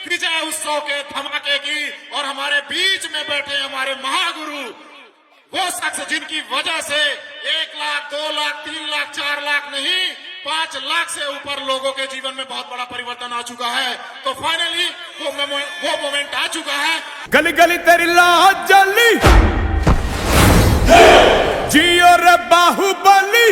विजय उत्सव के धमाके की और हमारे बीच में बैठे हमारे महागुरु, वो शख्स जिनकी वजह से 1 लाख, 2 लाख, 3 लाख, 4 लाख नहीं 5 लाख से ऊपर लोगों के जीवन में बहुत बड़ा परिवर्तन आ चुका है। तो फाइनली वो मोमेंट आ चुका है। गली गली तेरी लाज जली जियो रे बाहुबली,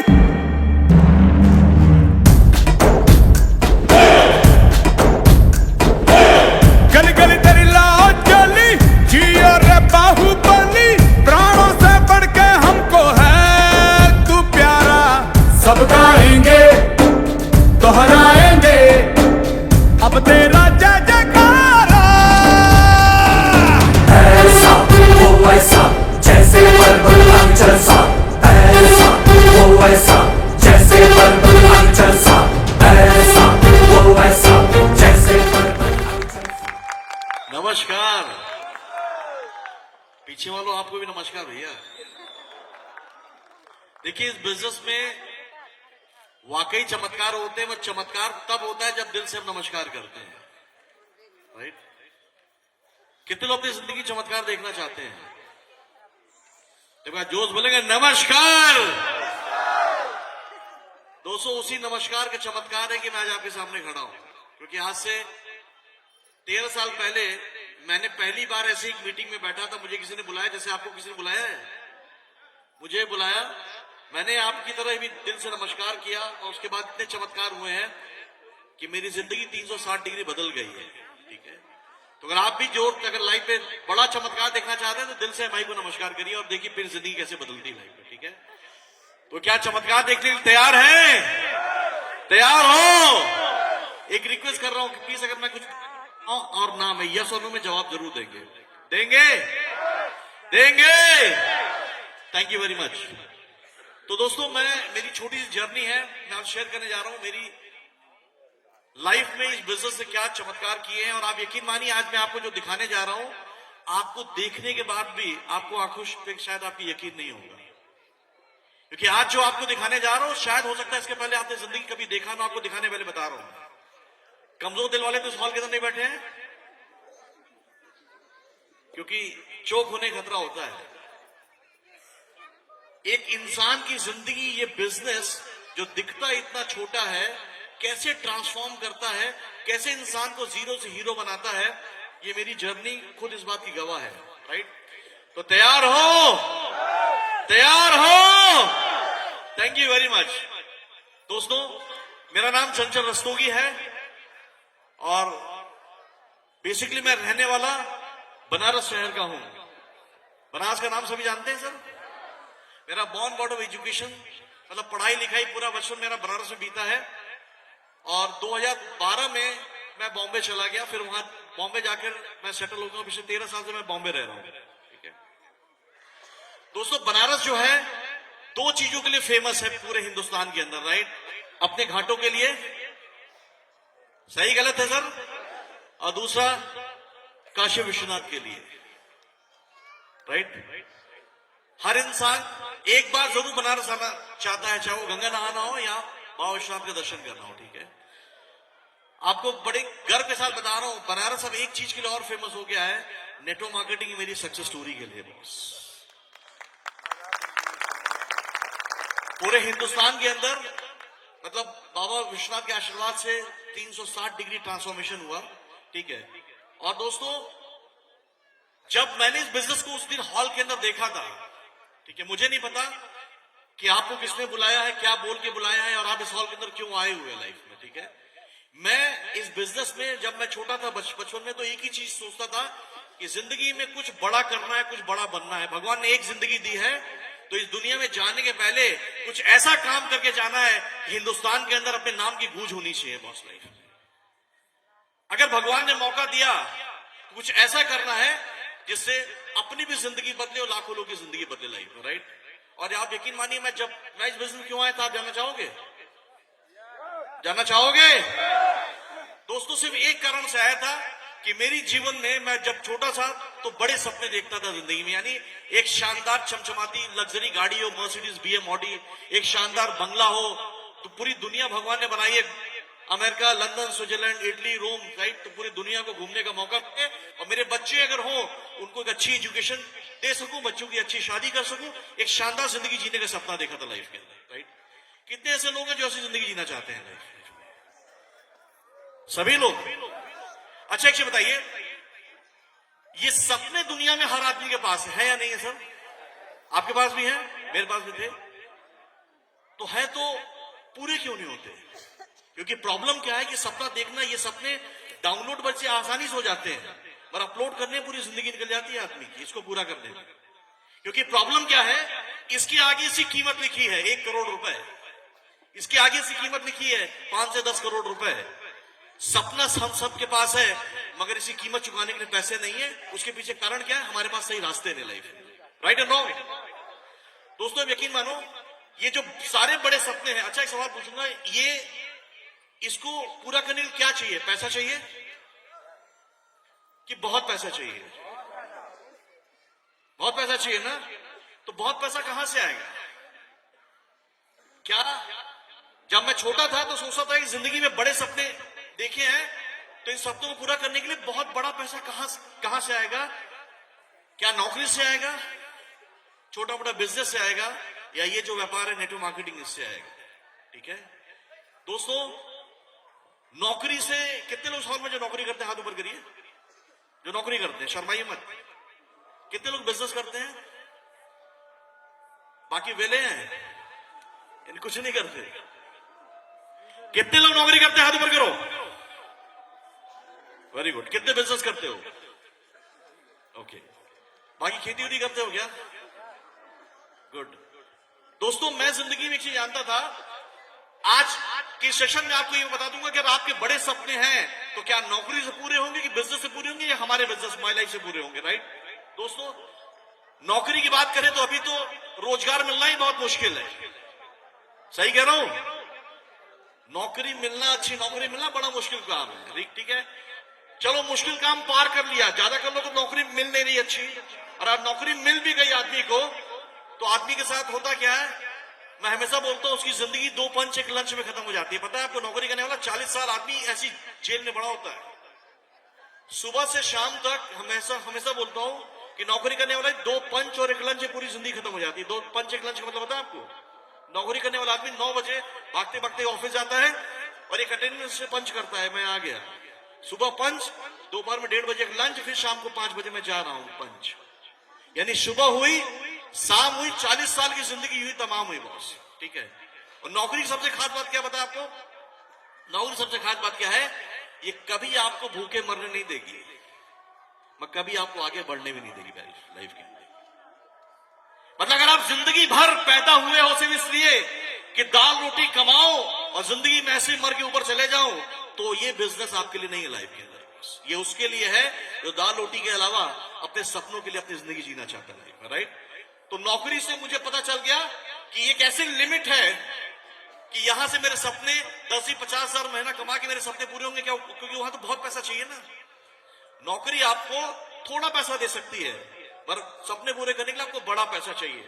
गली गली तेरी लाज जली जियो रे बाहुबली, प्राणों से बढ़ के हमको है तू प्यारा। सब गाएंगे दोहराएंगे अब तेरा जय जयकारा। ऐसा वो वैसा जैसे पर्वत अंचल सा, ऐसा वो वैसा जैसे पर्वत अंचल सा, ऐसा वो वैसा जैसे पर्वत अंचल सा। नमस्कार। पीछे वालों आपको भी नमस्कार भैया। देखिए, इस बिजनेस में वाकई चमत्कार होते हैं। वो चमत्कार तब होता है जब दिल से हम नमस्कार करते हैं, राइट? कितने लोग अपनी जिंदगी चमत्कार देखना चाहते हैं? जब आप जोश बोलेंगे नमस्कार, दोस्तों उसी नमस्कार के चमत्कार है कि मैं आज आपके सामने खड़ा हूं। क्योंकि आज से 13 साल पहले मैंने पहली बार ऐसी एक मीटिंग में बैठा था। मुझे किसी ने बुलाया, जैसे आपको किसी ने बुलाया है, मुझे बुलाया, मैंने आपकी तरह भी दिल से नमस्कार किया और उसके बाद इतने चमत्कार हुए हैं कि मेरी जिंदगी 360 डिग्री बदल गई है। ठीक है, तो अगर आप भी अगर लाइफ में बड़ा चमत्कार देखना चाहते हैं तो दिल से माई को नमस्कार करिए और देखिए फिर जिंदगी कैसे बदलती है लाइफ में। ठीक है, तो क्या चमत्कार देखने के लिए तैयार हैं? तैयार हो? एक रिक्वेस्ट कर रहा हूं कि प्लीज, अगर मैं कुछ और ना में यस और नो में जवाब जरूर देंगे। देंगे? देंगे? Thank you very much. तो दोस्तों, मेरी छोटी सी जर्नी है, मैं आज शेयर करने जा रहा हूं मेरी लाइफ में इस बिजनेस से क्या चमत्कार किए हैं। और आप यकीन मानिए, आज मैं आपको जो दिखाने जा रहा हूं, आपको देखने के बाद भी आपको आंखों पे शायद आपकी यकीन नहीं होगा। क्योंकक्योंकि आज जो आपको दिखाने जा रहा हूं, शायद हो सकता है इसके पहले आपने जिंदगी कभी देखा ना। आपको दिखाने पहले बता रहा हूं। कमजोर दिल वाले तो इस हॉल के अंदर नहीं बैठे हैं, क्योंकि चोक होने का खतरा होता है। एक इंसान की जिंदगी, ये बिजनेस जो दिखता इतना छोटा है, कैसे ट्रांसफॉर्म करता है, कैसे इंसान को जीरो से हीरो बनाता है, ये मेरी जर्नी खुद इस बात की गवाह है, राइट? तो तैयार हो? तैयार हो? Thank you very much. दोस्तों, मेरा नाम चंचल रस्तोगी है और बेसिकली मैं रहने वाला बनारस शहर का हूं। बनारस का नाम सभी जानते हैं सर? मेरा बॉर्न बॉर्ड ऑफ एजुकेशन, मतलब पढ़ाई लिखाई पूरा बचपन मेरा बनारस में बीता है। और 2012 में मैं बॉम्बे चला गया। फिर वहां बॉम्बे जाकर मैं सेटल होता हूं। पिछले 13 साल से मैं बॉम्बे रह रहा हूं। ठीक है दोस्तों, बनारस जो है 2 चीजों के लिए फेमस है पूरे हिंदुस्तान के अंदर, राइट? अपने घाटों के लिए, सही गलत है सर? और दूसरा काशी विश्वनाथ के लिए, राइट? हर इंसान एक बार जरूर बनारस आना चाहता है, चाहे वो गंगा नहाना हो या बाबा विश्वनाथ के दर्शन करना हो। ठीक है, आपको बड़े गर्व के साथ बता रहा हूं, बनारस अब एक चीज के लिए और फेमस हो गया है, नेटवर्क मार्केटिंग मेरी सक्सेस स्टोरी के लिए। बॉस, पूरे हिंदुस्तान के अंदर, मतलब बाबा विश्वनाथ के आशीर्वाद से 360 डिग्री ट्रांसफॉर्मेशन हुआ। ठीक है, और दोस्तों, जब मैंने इस बिजनेस को उस दिन हॉल के अंदर देखा था, ठीक है, मुझे नहीं पता कि आपको किसने बुलाया है, क्या बोल के बुलाया है और आप इस हॉल के अंदर क्यों आए हुए लाइफ में। ठीक है, मैं इस बिजनेस में जब मैं छोटा था बचपन में, तो एक ही चीज सोचता था कि जिंदगी में कुछ बड़ा करना है, कुछ बड़ा बनना है। भगवान ने एक जिंदगी दी है, तो इस दुनिया में जाने के पहले कुछ ऐसा काम करके जाना है कि हिंदुस्तान के अंदर अपने नाम की गूंज होनी चाहिए बॉस लाइफ में। अगर भगवान ने मौका दिया तो कुछ ऐसा करना है जिससे अपनी भी जिंदगी बदले और लाखों लोगों की जिंदगी बदले लाइफ में, राइट? और आप यकीन मानिए, मैं इस बिजनेस क्यों आया था, आप जानना चाहोगे? जानना चाहोगे? दोस्तों, सिर्फ एक कारण से आया था कि मेरी जीवन में, मैं जब छोटा था तो बड़े सपने देखता था जिंदगी में। यानी एक शानदार चमचमाती लग्जरी गाड़ी हो, मर्सिडीज, BM, ऑडी, एक शानदार बंगला हो। तो पूरी दुनिया भगवान ने बनाई है अमेरिका, लंदन, स्विट्जरलैंड, इटली, रोम, राइट, तो पूरी दुनिया को घूमने का मौका मिले और मेरे बच्चे अगर हो उनको एक अच्छी एजुकेशन दे सकूं, बच्चों की अच्छी शादी कर सकूं, एक शानदार जिंदगी जीने का सपना देखा था लाइफ के अंदर, राइट। कितने ऐसे लोग हैं जो ऐसी जिंदगी जीना चाहते हैं लाइफ में? सभी लोग। अच्छा एक चीज बताइए, ये सपने दुनिया में हर आदमी के पास है या नहीं है सर? आपके पास भी है, मेरे पास भी थे। तो है तो पूरे क्यों नहीं होते? क्योंकि प्रॉब्लम क्या है कि सपना देखना, ये सपने डाउनलोड बच्चे आसानी से हो जाते हैं, पर अपलोड करने पूरी जिंदगी निकल जाती है आदमी की इसको पूरा करने में। क्योंकि प्रॉब्लम क्या है, इसकी आगे इसकी कीमत लिखी है 1 करोड़ रुपए, इसकी आगे इसकी कीमत लिखी है 5 से 10 करोड़ रुपए। सपना हम सबके पास है, मगर इसकी कीमत चुकाने के लिए पैसे नहीं है। उसके पीछे कारण क्या है? हमारे पास सही रास्ते नहीं लाइफ में, राइट एंड रॉन्ग। दोस्तों अब यकीन मानो, ये जो सारे बड़े सपने हैं, अच्छा एक सवाल पूछूंगा, ये इसको पूरा करने के लिए क्या चाहिए? पैसा चाहिए कि बहुत पैसा चाहिए? बहुत पैसा चाहिए ना। तो बहुत पैसा कहां से आएगा? क्या जब मैं छोटा था तो सोचता था कि जिंदगी में बड़े सपने देखे हैं, तो इन सपनों को पूरा करने के लिए बहुत बड़ा पैसा कहां से आएगा? क्या नौकरी से आएगा, छोटा मोटा बिजनेस से आएगा, या ये जो व्यापार है नेटवर्क मार्केटिंग इससे आएगा? ठीक है दोस्तों, नौकरी से कितने लोग हॉल में जो नौकरी करते हैं हाथ ऊपर करिए, जो नौकरी करते हैं, शर्माइए मत। कितने लोग बिजनेस करते हैं? बाकी वेले हैं, इन कुछ नहीं करते। कितने लोग नौकरी करते हैं हाथ ऊपर करो। Very good. कितने बिजनेस करते हो? ओके। बाकी खेती उदी करते हो क्या? गुड। दोस्तों मैं जिंदगी में एक चीज जानता था, आज के सेशन में आपको ये बता दूंगा कि अगर आपके बड़े सपने हैं तो क्या नौकरी से पूरे होंगे कि बिजनेस से पूरे होंगे, या हमारे बिजनेस माई लाइफ से पूरे होंगे, राइट। दोस्तों नौकरी की बात करें तो अभी तो रोजगार मिलना ही बहुत मुश्किल है, सही कह रहा हूं। नौकरी मिलना, अच्छी नौकरी मिलना बड़ा मुश्किल काम है, ठीक है। चलो मुश्किल काम पार कर लिया, ज्यादातर लोगों को नौकरी मिल नहीं रही अच्छी, और अब नौकरी मिल भी गई आदमी को, तो आदमी के साथ होता क्या है, मैं हमेशा बोलता हूं उसकी जिंदगी 2 पंच 1 लंच में खत्म हो जाती है। पता है आपको, नौकरी करने वाला 40 साल आदमी ऐसी जेल में बड़ा होता है। सुबह से शाम तक हमेशा बोलता हूं कि नौकरी करने वाला 2 पंच और 1 लंच में पूरी जिंदगी खत्म हो जाती है। 2 पंच 1 लंच का मतलब पता है आपको? नौकरी करने वाला आदमी 9 बजे भागते भागते ऑफिस जाता है और एक अटेंडेंस से पंच करता है, मैं आ गया। सुबह पंच, दोपहर में 1:30 बजे लंच, फिर शाम को 5 बजे मैं जा रहा हूं पंच। यानी सुबह हुई, शाम हुई, 40 साल की जिंदगी हुई, तमाम हुई बॉस, ठीक है। और नौकरी की सबसे खास बात क्या पता है आपको? नौकरी सबसे खास बात क्या है, ये कभी आपको भूखे मरने नहीं देगी, मैं कभी आपको आगे बढ़ने भी नहीं देगी लाइफ के अंदर। मतलब अगर आप जिंदगी भर पैदा हुए हो सिर्फ इसलिए कि दाल रोटी कमाओ और जिंदगी में ऐसे मर के ऊपर चले जाओ, तो ये बिजनेस आपके लिए नहीं है लाइफ के अंदर। ये उसके लिए है जो दाल रोटी के अलावा अपने सपनों के लिए अपनी जिंदगी जीना चाहता है लाइफ में, राइट। तो नौकरी से मुझे पता चल गया कि एक ऐसी लिमिट है कि यहां से मेरे सपने 10-50 हजार महीना कमा के मेरे सपने पूरे होंगे क्या? क्योंकि वहां तो बहुत पैसा चाहिए ना। नौकरी आपको थोड़ा पैसा दे सकती है, पर सपने पूरे करने के लिए आपको बड़ा पैसा चाहिए।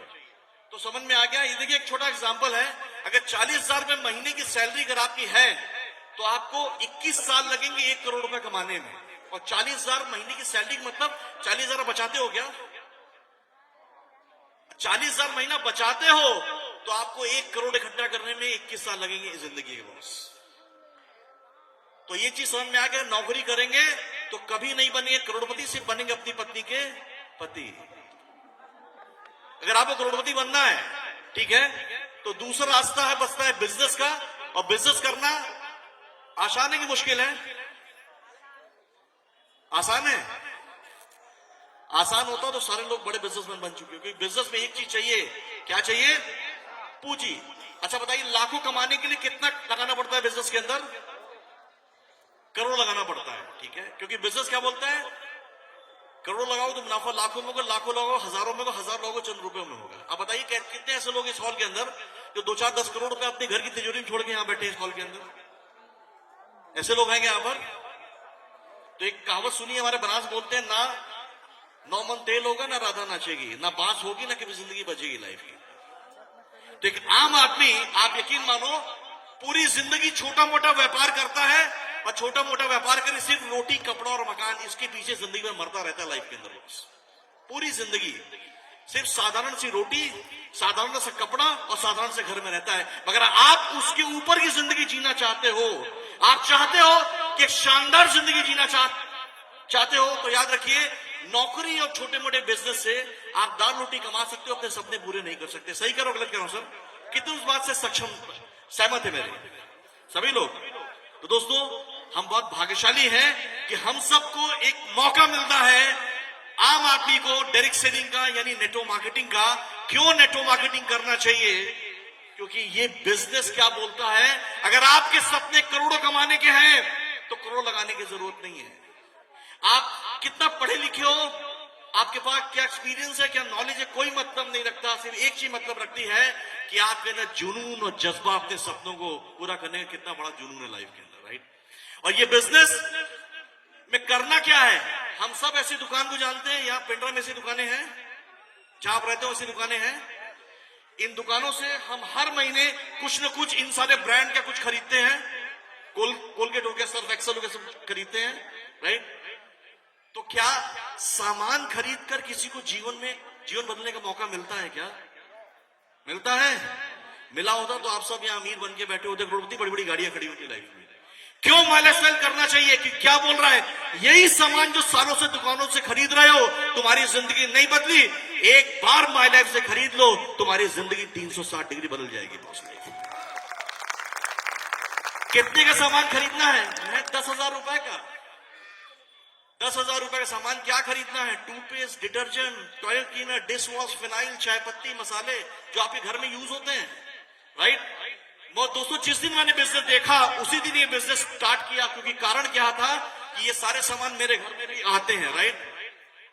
तो समझ में आ गया। ये देखिए एक छोटा एग्जांपल है, अगर 40,000 रुपए महीने की सैलरी अगर आपकी है तो आपको 21 साल लगेंगे 1 करोड़ रुपए कमाने में। और 40,000 महीने की सैलरी मतलब 40,000 बचाते हो क्या? 40,000 महीना बचाते हो तो आपको 1 करोड़ इकट्ठा करने में 21 साल लगेंगे जिंदगी के बॉस। तो ये चीज समझ में आ गया, नौकरी करेंगे तो कभी नहीं बनेंगे करोड़पति, सिर्फ बनेंगे अपनी पत्नी के पति। अगर आपको करोड़पति बनना है, ठीक है, तो दूसरा रास्ता है बचता है बिजनेस का। और बिजनेस करना आसान है कि मुश्किल है? आसान है। आसान होता तो सारे लोग बड़े बिजनेसमैन बन चुके, क्योंकि बिजनेस में एक चीज चाहिए, क्या चाहिए? पूंजी। अच्छा बताइए, लाखों कमाने के लिए कितना लगाना पड़ता है बिजनेस के अंदर? करोड़ लगाना पड़ता है, ठीक है। क्योंकि बिजनेस क्या बोलता है, करोड़ लगाओ तो मुनाफा लाखों में होगा, लाखों लगाओ हजारों में होगा, हजार लोगों चंद रुपयों में होगा। अब बताइए कितने ऐसे लोग इस हॉल के अंदर जो 2-4-10 करोड़ रुपए अपने घर की तिजोरी में छोड़ के यहां बैठे इस हॉल के अंदर? ऐसे लोग हैं यहां पर? तो एक कहावत सुनिए, हमारे बनास बोलते हैं, ना 9 मन तेल होगा ना राधा नाचेगी, ना बांस होगी ना कभी जिंदगी बचेगी लाइफ की। तो एक आम आदमी, आप यकीन मानो, पूरी जिंदगी छोटा मोटा व्यापार करता है और छोटा मोटा व्यापार करे सिर्फ रोटी कपड़ा और मकान, इसके पीछे जिंदगी में मरता रहता है लाइफ के अंदर। बस पूरी जिंदगी सिर्फ साधारण सी रोटी, साधारण सा कपड़ा और साधारण से घर में रहता है। मगर आप उसके ऊपर की जिंदगी जीना चाहते हो, आप चाहते हो कि एक शानदार जिंदगी जीना चाहते हो, तो याद रखिए नौकरी और छोटे मोटे बिजनेस से आप दाल रोटी कमा सकते हो, अपने सपने पूरे नहीं कर सकते। सही करो गलत करो सर? कितने उस बात से सहमत है मेरे सभी लोग? तो दोस्तों हम बहुत भाग्यशाली हैं कि हम सबको एक मौका मिलता है आम आदमी को डायरेक्ट सेलिंग का यानी नेटवर्क मार्केटिंग का। क्यों नेटवर्क मार्केटिंग करना चाहिए? क्योंकि ये बिजनेस क्या बोलता है, अगर आपके सपने करोड़ों कमाने के हैं तो करोड़ लगाने की जरूरत नहीं है। आप कितना पढ़े लिखे हो, आपके पास क्या एक्सपीरियंस है, क्या नॉलेज है, कोई मतलब नहीं रखता। सिर्फ एक चीज मतलब रखती है कि आपके अंदर जुनून और जज्बा अपने सपनों को पूरा करने का कितना बड़ा जुनून है लाइफ के अंदर, राइट? और ये बिजनेस में करना क्या है, हम सब ऐसी दुकान को जानते हैं। यहाँ पिंडरा में ऐसी दुकानें हैं, जहां आप रहते हो ऐसी दुकानें हैं। इन दुकानों से हम हर महीने कुछ न कुछ इन सारे ब्रांड का कुछ खरीदते हैं। कोलगेट हो गया, सर्फ एक्सेल हो गया, सब खरीदते हैं, राइट? तो क्या सामान खरीद कर किसी को जीवन बदलने का मौका मिलता है? क्या मिलता है? मिला होता तो आप सब यहाँ अमीर बन के बैठे होते, करोड़पति, बड़ी बड़ी गाड़ियां खड़ी होती लाइफ में। क्यों माइलेज सेल करना चाहिए? कि क्या बोल रहा है, यही सामान जो सालों से दुकानों से खरीद रहे हो, तुम्हारी जिंदगी नहीं बदली, एक बार माइलेज से खरीद लो, तुम्हारी जिंदगी 360 डिग्री बदल जाएगी। दोस्तों कितने का सामान खरीदना है? 10,000 रुपए का। 10,000 रुपए का सामान क्या खरीदना है? Toothpaste, detergent, toilet cleaner, dish wash, phenyl, चाय पत्ती, मसाले जो आपके घर में यूज होते हैं, राइट? दोस्तों जिस दिन मैंने बिजनेस देखा उसी दिन ये बिजनेस स्टार्ट किया, क्योंकि कारण क्या था कि ये सारे सामान मेरे घर में भी आते हैं, राइट?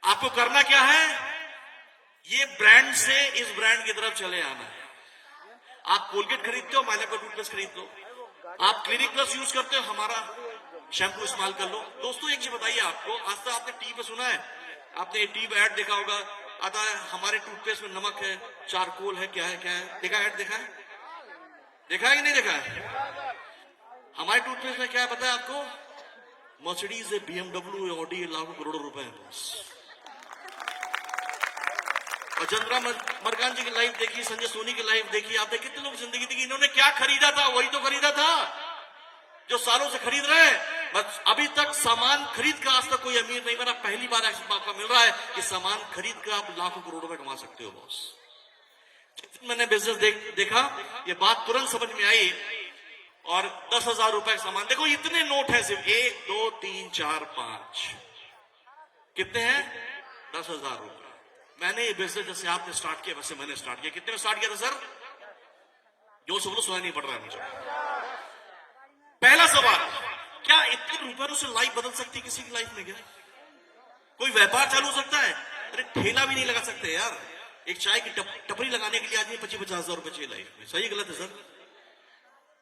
आपको करना क्या है, ये ब्रांड से इस ब्रांड की तरफ चले आना है। आप कोलगेट खरीदते हो, माइला का टूथपेस्ट खरीद लो। आप क्लिनिक प्लस यूज करते हो, हमारा शैम्पू इस्तेमाल कर लो। दोस्तों एक चीज बताइए आपको, आज तक आपने टीवी पे सुना है, आपने टीवी ऐड देखा होगा, आता है हमारे टूथपेस्ट में नमक है, चारकोल है, क्या है, देखा ऐड? देखा है कि नहीं देखा है? हमारे टूथपेस्ट में क्या है पता है आपको? मर्सिडीज है, BMW है, ऑडी है, लाखों करोड़ों रुपए है बस। और चंद्रा मरकान जी की लाइफ देखी, संजय सोनी की लाइफ देखी, आपने कितने लोग जिंदगी देखी, इन्होंने क्या खरीदा था वही तो खरीदा था जो सालों से खरीद रहे हैं। बस अभी तक सामान खरीद कर आज तक कोई अमीर नहीं बना। पहली बार ऐसा मौका मिल रहा है कि सामान खरीद कर आप लाखों करोड़ों रुपए कमा सकते हो बॉस। मैंने बिजनेस देखा, ये बात तुरंत समझ में आई। और 10,000 रुपए का सामान, देखो इतने नोट है, सिर्फ 1 2 3 4 5, कितने हैं? 10,000 रुपए। मैंने ये बिजनेस जैसे आपने स्टार्ट किया वैसे मैंने स्टार्ट किया। कितने में स्टार्ट किया था सर? जो सब लोग सुना नहीं पड़ रहा है मुझे। पहला सवाल, क्या इतने रुपयों से लाइफ बदल सकती है किसी की लाइफ में? क्या कोई व्यापार चालू हो सकता है? अरे ठेला भी नहीं लगा सकते यार। एक चाय की टपरी लगाने के लिए आदमी 25-50 हजार रुपए चाहिए लाइफ में। सही गलत है सर?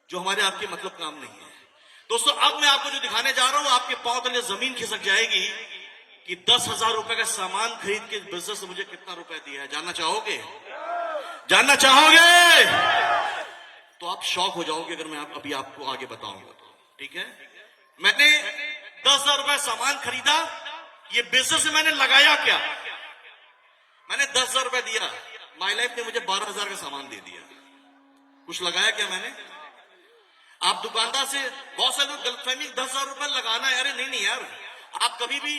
जो हमारे आपके मतलब काम नहीं है। दोस्तों अब मैं आपको जो दिखाने जा रहा हूं, आपके पांव तले जमीन खिसक जाएगी कि 10,000 रुपए का सामान खरीद के बिजनेस से मुझे कितना रुपए दिया है। जानना चाहोगे? जानना चाहोगे? तो आप शॉक हो जाओगे अगर मैं अभी आपको आगे बताऊंगा तो, ठीक है? मैंने 10,000 रुपए सामान खरीदा, ये बिजनेस में मैंने लगाया क्या? मैंने 10,000 रुपए दिया, माई लाइफ ने मुझे 12,000 का सामान दे दिया। कुछ लगाया क्या मैंने? आप दुकानदार से बहुत सारे लोग गलतफहमी, 10,000 रुपए लगाना है। अरे नहीं यार, आप कभी भी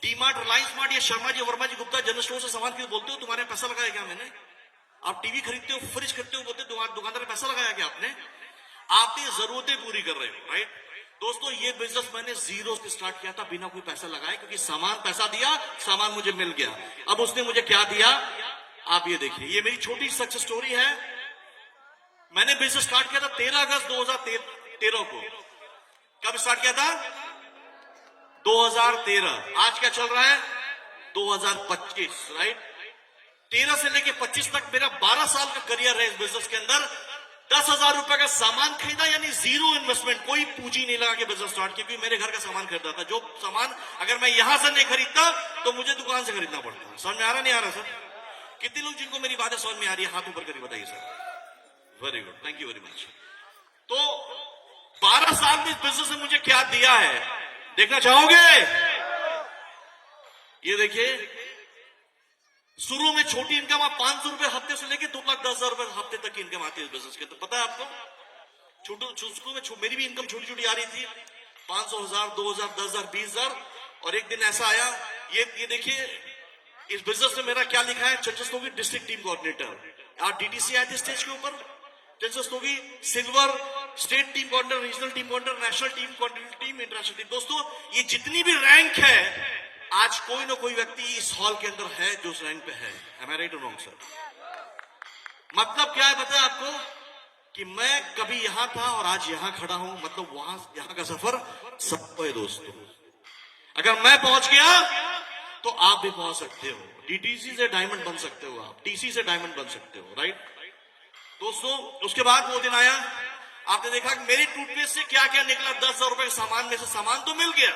डीमार्ट, रिलायंस मार्ट या शर्मा जी, वर्मा जी, गुप्ता जनरल स्टोर से सामान खरीद बोलते हो तुम्हारे पैसा लगाया क्या मैंने? आप टीवी खरीदते हो, फ्रिज खरीदते हो, बोलते दुकानदार ने पैसा लगाया क्या आपने? आपने जरूरतें पूरी कर रहे हो, राइट? दोस्तों ये बिजनेस मैंने जीरो से स्टार्ट किया था, बिना कोई पैसा लगाए, क्योंकि सामान पैसा दिया, सामान मुझे मिल गया। अब उसने मुझे क्या दिया आप ये देखिए, ये मेरी छोटी सक्सेस स्टोरी है। मैंने बिजनेस स्टार्ट किया था 13 अगस्त 2013 को। कब स्टार्ट किया था? 2013। आज क्या चल रहा है? 2025, राइट? 13 से लेके 25 तक मेरा 12 साल का करियर है इस बिजनेस के अंदर। 10,000 रुपए का सामान खरीदा, यानी जीरो इन्वेस्टमेंट, कोई पूंजी नहीं लगा के बिजनेस स्टार्ट किया, क्योंकि मेरे घर का सामान खरीदा था। जो सामान अगर मैं यहां से नहीं खरीदता तो मुझे दुकान से खरीदना पड़ता। समझ में आ रहा नहीं आ रहा सर? कितने लोग जिनको मेरी बातें समझ में आ रही है हाथ ऊपर करके बताइए sir. Very good, thank you very much. तो 12 साल में इस बिजनेस ने मुझे क्या दिया है देखना चाहोगे? ये देखिए, शुरू में छोटी इनकम आप 500 रुपए हफ्ते से लेके 2,10,000 रुपए हफ्ते तक की इनकम आती है इस बिजनेस के। तो पता है आपको, शुरू में मेरी भी इनकम छोटी छोटी आ रही थी, 500, 1000, 2000, 10,000, 20,000। और एक दिन ऐसा आया, ये देखिए इस बिजनेस में मेरा क्या लिखा है, चंचस्तोगी डिस्ट्रिक्ट टीम कोऑर्डिनेटर। आज डीटीसी आए थे स्टेज के ऊपर, चंचस्तोगी silver, state team coordinator, regional team coordinator, national team coordinator, team international team. दोस्तों ये जितनी भी रैंक है, आज कोई ना कोई व्यक्ति इस हॉल के अंदर है जो उस रैंक पे है। Am I right or wrong, sir? मतलब क्या है पता है आपको, कि मैं कभी यहां था और आज यहां खड़ा हूं, मतलब वहां यहां का सफर सबको है दोस्तों। अगर मैं पहुंच गया तो आप भी पहुंच सकते हो। डीटीसी से डायमंड बन सकते हो, आप टीसी से डायमंड बन सकते हो, राइट दोस्तों। उसके बाद वो दिन आया, आपने देखा कि मेरी टूथपेस्ट से क्या क्या निकला। 10,000 रुपए के सामान में से सामान तो मिल गया,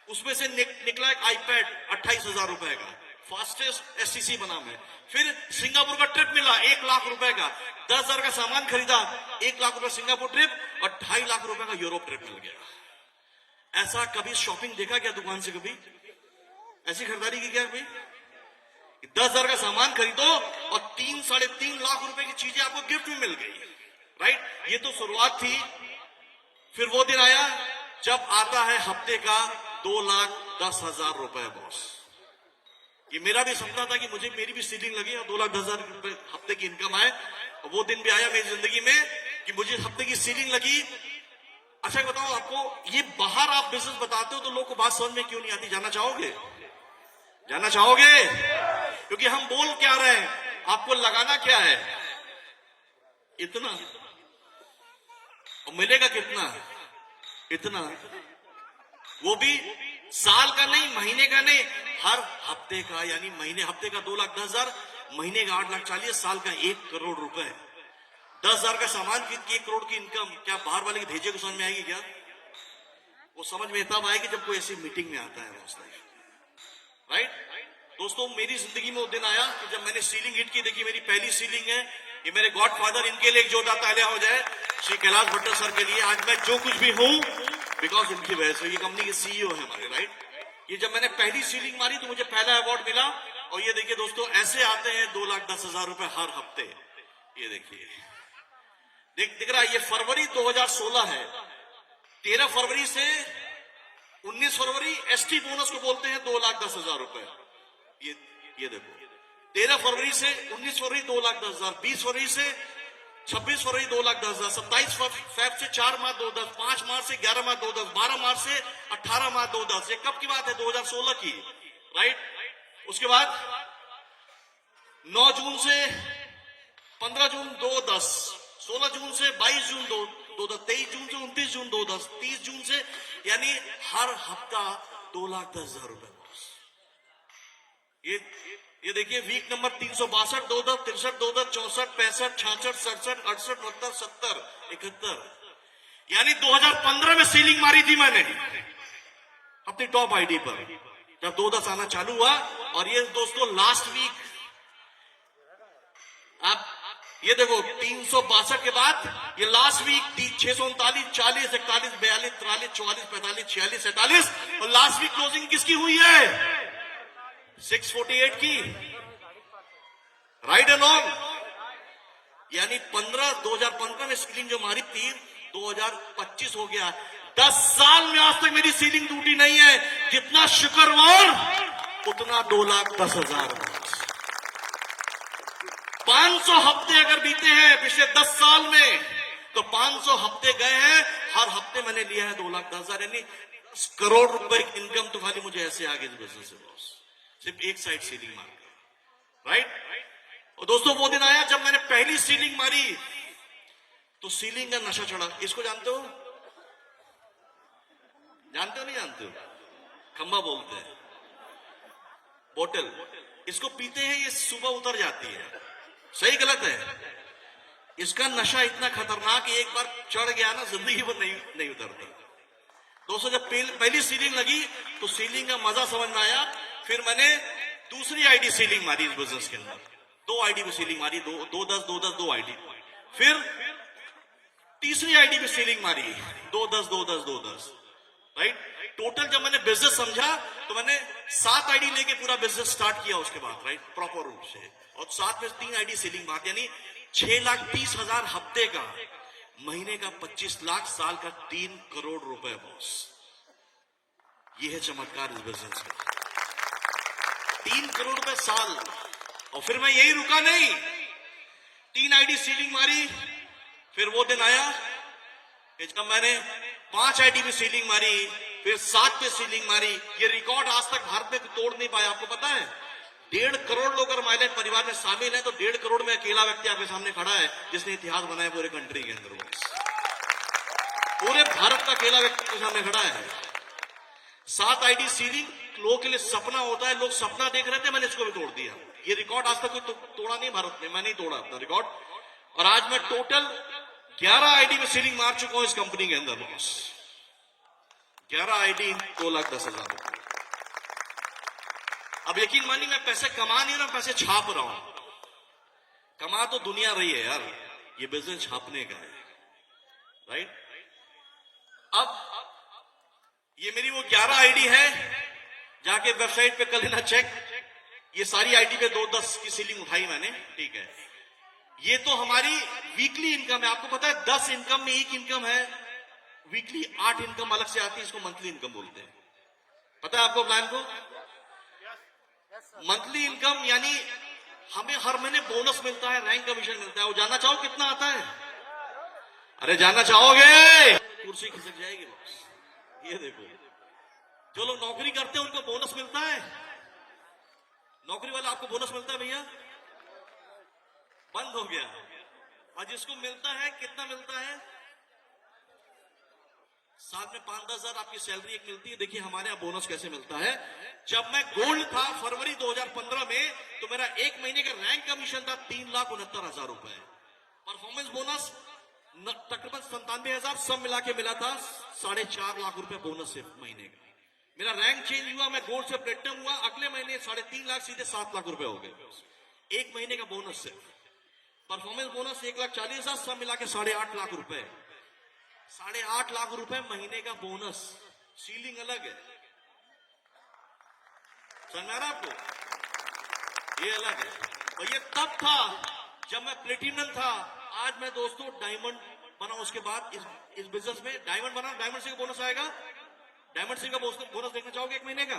उसमें से निकला एक आईपैड 28,000 रुपए का, फास्टेस्ट एसटीसी बना मैं। फिर सिंगापुर का ट्रिप मिला 1 लाख रुपए का, 10,000 का सामान खरीदा, 1 लाख रुपए सिंगापुर ट्रिप और 2.5 लाख रुपए का यूरोप ट्रिप मिल गया। ऐसा कभी शॉपिंग देखा क्या दुकान से? कभी ऐसी खरीदारी की क्या? कभी 10,000 का सामान खरीदो और 3-3.5 लाख रुपए की चीजें आपको गिफ्ट में मिल गई, राइट। ये तो शुरुआत थी। फिर वो दिन आया जब आता है हफ्ते का 2,10,000 रुपए बॉस। ये मेरा भी सपना था कि मुझे मेरी भी सीलिंग लगी और 2,10,000 रुपए हफ्ते की इनकम आए। और वो दिन भी आया मेरी जिंदगी में कि मुझे हफ्ते की सीलिंग लगी। अच्छा बताओ आपको, ये बाहर आप बिजनेस बताते हो तो लोग को बात समझ में क्यों नहीं आती? जानना चाहोगे? जानना चाहोगे? क्योंकि हम बोल क्या रहे हैं, आपको लगाना क्या है? इतना, और मिलेगा कितना? इतना। वो भी साल का नहीं, महीने का नहीं, हर हफ्ते का। यानी महीने हफ्ते का 2,10,000, महीने का 8,40,000, साल का 1 करोड़ रुपए। 10,000 का सामान खरीद के 1 करोड़ की इनकम, क्या बाहर वाले की भेजे को समझ में आएगी क्या? वो समझ में तब आएगी जब कोई ऐसी मीटिंग में आता है, राइट दोस्तों। मेरी जिंदगी में वो दिन आया कि जब मैंने सीलिंग हिट की। देखी मेरी पहली सीलिंग है, ये मेरे गॉडफादर, इनके लिए एक जोरदार तालियां हो जाए श्री कैलाश भट्टर सर के लिए। आज मैं जो कुछ भी हूं बिकॉज इनकी वजह से। ये कंपनी के सीईओ है हमारे, राइट। ये जब मैंने पहली सीलिंग मारी तो मुझे पहला अवार्ड मिला। और ये देखिए दोस्तों, ऐसे आते हैं 2,10,000 रुपए हर हफ्ते। ये देखिए, दिख रहा है, ये फरवरी 2016 है। 13 फरवरी से 19 फरवरी एसटी बोनस को बोलते हैं 2,10,000 रुपए। ये देखो, 13 फरवरी से 19 फरवरी 2,10,000, 20 फरवरी से 26 फरवरी 2,10,000, 27 फेब से 4 मार्च 2,10,000, 5 मार्च से 11 मार्च 2,10,000, 12 मार्च से 18 मार्च 2,10,000। ये कब की बात है? 2016 की, राइट। उसके बाद 9 जून से 15 जून 2,10,000, 16 जून से 22 जून 2,10,000, 23 जून से 29 जून 2,10,000, 30 जून से, यानी हर हफ्ता 2,10,000 रुपए। ये देखिए, वीक नंबर 362, 2,10,000, 63, 2,10,000, 64, 65, 66, 67, 68, 69, 70, 71। यानी 2015 में सीलिंग मारी थी मैंने अपनी टॉप आईडी पर, जब 2,10,000 आना चालू हुआ। और ये दोस्तों लास्ट वीक, आप ये देखो 362 के बाद ये लास्ट वीक 639, 40, 41, 42, 43, 44, 45, 46, 47। और लास्ट वीक क्लोजिंग किसकी हुई है? 648 की, राइट अलोंग। यानी 2015 में सीलिंग जो मारी थी 2025 हो गया। 10 साल में आज तक मेरी सीलिंग टूटी नहीं है। जितना शुक्रवार उतना 2,10,000। 500 हफ्ते अगर बीते हैं पिछले 10 साल में, तो 500 हफ्ते गए हैं। हर हफ्ते मैंने लिया है 2,10,000, यानी 10 करोड़ रुपए की इनकम तो खाली मुझे ऐसे आगे बिजनेस से बॉस, सिर्फ एक साइड सीलिंग मार कर, राइट। और दोस्तों वो दिन आया जब मैंने पहली सीलिंग मारी तो सीलिंग का नशा चढ़ा। इसको जानते हो? जानते हो नहीं जानते हो? खंबा बोलते हैं, बोतल। इसको पीते हैं, ये सुबह उतर जाती है। सही गलत है? इसका नशा इतना खतरनाक, एक बार चढ़ गया ना जिंदगी भर नहीं उतरता। दोस्तों जब पहली सीलिंग लगी तो सीलिंग का मजा समझ में आया। फिर मैंने दूसरी आईडी सीलिंग मारी इस बिजनेस के अंदर। 2 आईडी में सीलिंग मारी, 2,10,000, 2,10,000, 2 आईडी। फिर तीसरी आईडी पे सीलिंग मारी 2-10 राइट। टोटल जब मैंने बिजनेस समझा तो मैंने 7 आईडी लेके पूरा बिजनेस स्टार्ट किया उसके बाद, राइट, प्रॉपर रूप से। और 7 में 3 आईडी सीलिंग मार, यानी 6,30,000 हफ्ते का, महीने का 25 लाख, साल का 3 करोड़ रुपए बॉस। ये है चमत्कार इस बिजनेस का, 3 करोड़ रुपए साल। और फिर मैं यही रुका नहीं, 3 आईडी सीलिंग मारी। फिर वो दिन आया कि जब मैंने 5 आईडी में सीलिंग मारी, फिर 7 पे सीलिंग मारी। ये रिकॉर्ड आज तक भारत में तोड़ नहीं पाया। आपको पता है 1.5 करोड़ लोग अगर माइलेज परिवार में शामिल हैं तो 1.5 करोड़ में अकेला व्यक्ति आपके सामने खड़ा है जिसने इतिहास बनाया पूरे कंट्री के अंदर। पूरे भारत का अकेला व्यक्ति के सामने खड़ा है। 7 आईडी सीलिंग लोगों के लिए सपना होता है, लोग सपना देख रहे थे, मैंने इसको भी तोड़ दिया। ये रिकॉर्ड आज तक कोई तोड़ा नहीं भारत में, मैं नहीं तोड़ा अपना रिकॉर्ड। और आज मैं टोटल 11 आईडी में सीलिंग मार चुका हूं इस कंपनी के अंदर बॉस। 11 आईडी 2,10,000। अब यकीन मानिए मैं पैसे कमा नहीं रहा, पैसे छाप रहा हूं। कमा तो दुनिया रही है यार, ये बिजनेस छापने का है, राइट। अब ये मेरी वो 11 आईडी है, जाके वेबसाइट पे कर लेना चेक। ये सारी आईडी पे 2-10 की सीलिंग उठाई मैंने, ठीक है। ये तो हमारी वीकली इनकम है। आपको पता है 10 इनकम में एक इनकम है वीकली, 8 इनकम अलग से आती है, इसको मंथली इनकम बोलते हैं। पता है आपको प्लान को? मंथली इनकम यानी हमें हर महीने बोनस मिलता है, रैंक कमीशन मिलता है। वो जानना चाहो कितना आता है? अरे जानना चाहोगे? कुर्सी खिसक जाएगी बॉस। ये देखो, जो लोग नौकरी करते हैं उनको बोनस मिलता है। नौकरी वाला आपको बोनस मिलता है भैया? बंद हो गया। और जिसको मिलता है कितना मिलता है? साल में 5-10 हजार आपकी सैलरी एक मिलती है। देखिए हमारे यहाँ बोनस कैसे मिलता है। जब मैं गोल्ड था फरवरी 2015 में, तो मेरा एक महीने का रैंक कमीशन था 3,69,000 रुपए। परफॉर्मेंस बोनस तकरीबन 97,000 सब मिला के मिला था 4.5 लाख रुपए बोनस सिर्फ महीने का। मेरा रैंक चेंज हुआ, मैं गोल्ड से प्लेटिनम हुआ, अगले महीने 3.5 लाख सीधे 7 लाख रुपए हो गए एक महीने का बोनस सिर्फ। परफॉर्मेंस बोनस 1,40,000 सब मिला के 8.5 लाख रुपए। 8.5 लाख रुपए महीने का बोनस। सीलिंग अलग है, समझ में आ रहा आपको? ये अलग है। और ये तब था जब मैं प्लेटिनम था। आज मैं दोस्तों डायमंड बना। उसके बाद इस बिजनेस में डायमंड बना। डायमंड से बोनस आएगा। डायमंड से का बोनस देखना चाहोगे एक महीने का?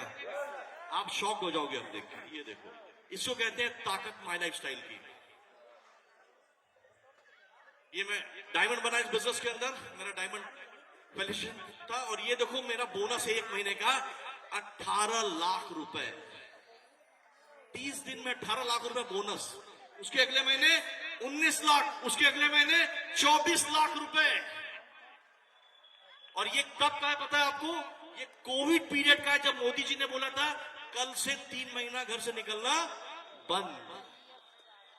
आप शॉक हो जाओगे अब देख के। ये देखो, इसको कहते हैं ताकत माई लाइफ स्टाइल की। ये मैं डायमंड बना इस बिजनेस के अंदर, मेरा डायमंड फेलिसिटेशन था। और ये देखो मेरा बोनस है एक महीने का 18 लाख रुपए। 30 दिन में 18 लाख रुपए बोनस। उसके अगले महीने 19 लाख, उसके अगले महीने 24 लाख रुपए। और ये कब का है पता है आपको? ये कोविड पीरियड का है, जब मोदी जी ने बोला था कल से 3 महीना घर से निकलना बंद।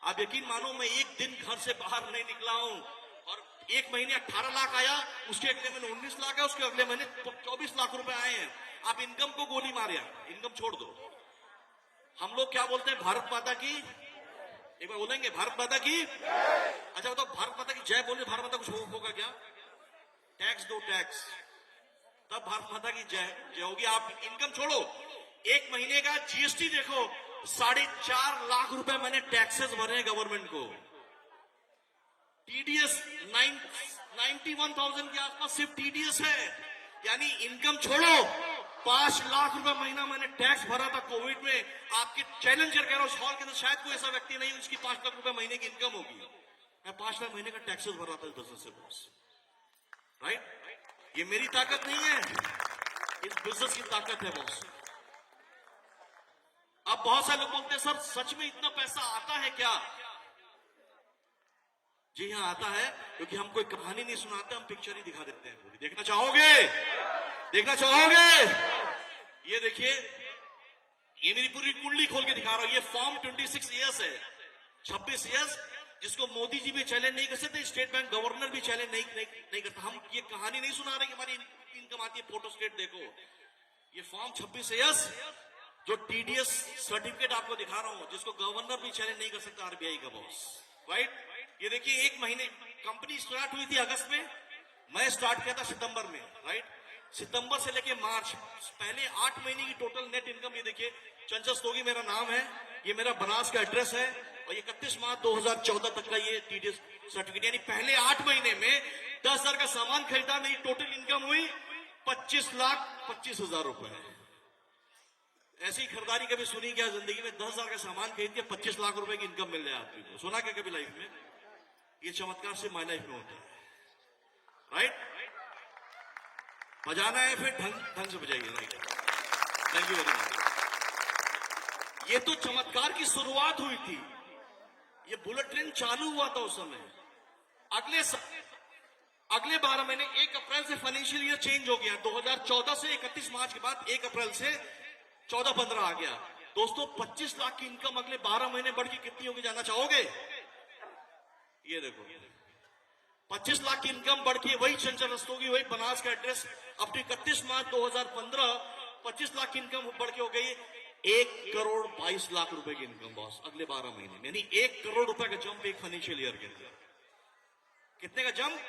आप यकीन मानो मैं एक दिन घर से बाहर नहीं निकला हूं। और एक महीने 18 लाख आया, उसके अगले महीने 19 लाख है, उसके अगले महीने 24 लाख रुपए आए हैं। आप इनकम को गोली मारे, इनकम छोड़ दो। हम लोग क्या बोलते हैं? भारत माता की, एक बार बोलेंगे भारत माता की। अच्छा बताओ, भारत माता की जय बोले, भारत माता कुछ होगा क्या? टैक्स दो, टैक्स, तब भारत माता की जय होगी। आप इनकम छोड़ो, एक महीने का जीएसटी देखो, 4.5 लाख रुपए मैंने टैक्सेस भरे हैं गवर्नमेंट को। टीडीएस 91,000 के आसपास सिर्फ टीडीएस है। यानी इनकम छोड़ो, 5 लाख रुपए महीना मैंने टैक्स भरा था कोविड में। आपके चैलेंजर कह रहा हूं, हॉल के अंदर शायद कोई ऐसा व्यक्ति नहीं जिसकी 5 लाख रुपए महीने की इनकम होगी। मैं 5 लाख महीने का टैक्सेस भर रहा था इस बिजनेस से बॉस, राइट। ये मेरी ताकत नहीं है, इस बिजनेस की ताकत है बॉस। अब बहुत सारे लोग बोलते हैं सर सच में इतना पैसा आता है क्या? जी हाँ आता है, क्योंकि हम कोई कहानी नहीं सुनाते, हम पिक्चर ही दिखा देते हैं पूरी। देखना चाहोगे? देखना चाहोगे? ये देखिए, ये मेरी पूरी कुंडली खोल के दिखा रहा हूं। ये फॉर्म 26 ईयर्स है, 26 ईयर्स, जिसको मोदी जी भी चैलेंज नहीं कर सकते, स्टेट बैंक गवर्नर भी चैलेंज नहीं करता। हम ये कहानी नहीं सुना रहे कि हमारी इनकम आती है, फोटो स्टेट देखो। ये फॉर्म 26 ईयर्स जो टीडीएस सर्टिफिकेट आपको दिखा रहा हूं, जिसको गवर्नर भी चैलेंज नहीं कर सकता, आरबीआई का बॉस, राइट। ये देखिए एक महीने कंपनी स्टार्ट हुई थी अगस्त में, मैं स्टार्ट किया था सितंबर में, राइट। सितंबर से लेके मार्च, पहले 8 महीने की टोटल नेट इनकम ये देखिए, चंचल रस्तोगी मेरा नाम है, ये मेरा बनास का एड्रेस है, और 31 मार्च 2014 तक का ये टीडीएस सर्टिफिकेट, यानी पहले 8 महीने में 10,000 का सामान खरीदा, मेरी टोटल इनकम हुई 25,25,000 रुपए। ऐसी खरीदारी कभी सुनी क्या जिंदगी में? 10,000 का सामान खरीद के 25 लाख रुपए की इनकम मिल जाए आपको? सुना क्या कभी लाइफ में? ये चमत्कार से माय लाइफ में होता है, राइट। बजाना है फिर ढंग से बजाइए, right. Thank you very much. ये तो चमत्कार की शुरुआत हुई थी, ये बुलेट ट्रेन चालू हुआ था उस समय। अगले 12 महीने 1 अप्रैल से फाइनेंशियल ईयर चेंज हो गया। 2014 से 31 मार्च के बाद 1 अप्रैल से 14-15 आ गया। दोस्तों 25 लाख की इनकम अगले 12 महीने बढ़ के कितनी होगी जानना चाहोगे? ये देखो 25 लाख की इनकम बढ़ के वही चंचल रस्तोगी, वही बनास का एड्रेस, अब तो 31 मार्च 2015 25 लाख की इनकम बढ़ के हो गई 1,22,00,000 रुपए की इनकम बॉस अगले 12 महीने में, यानी 1 करोड़ रुपए का जंप एक फाइनेंशियल ईयर के अंदर। कितने का जंप?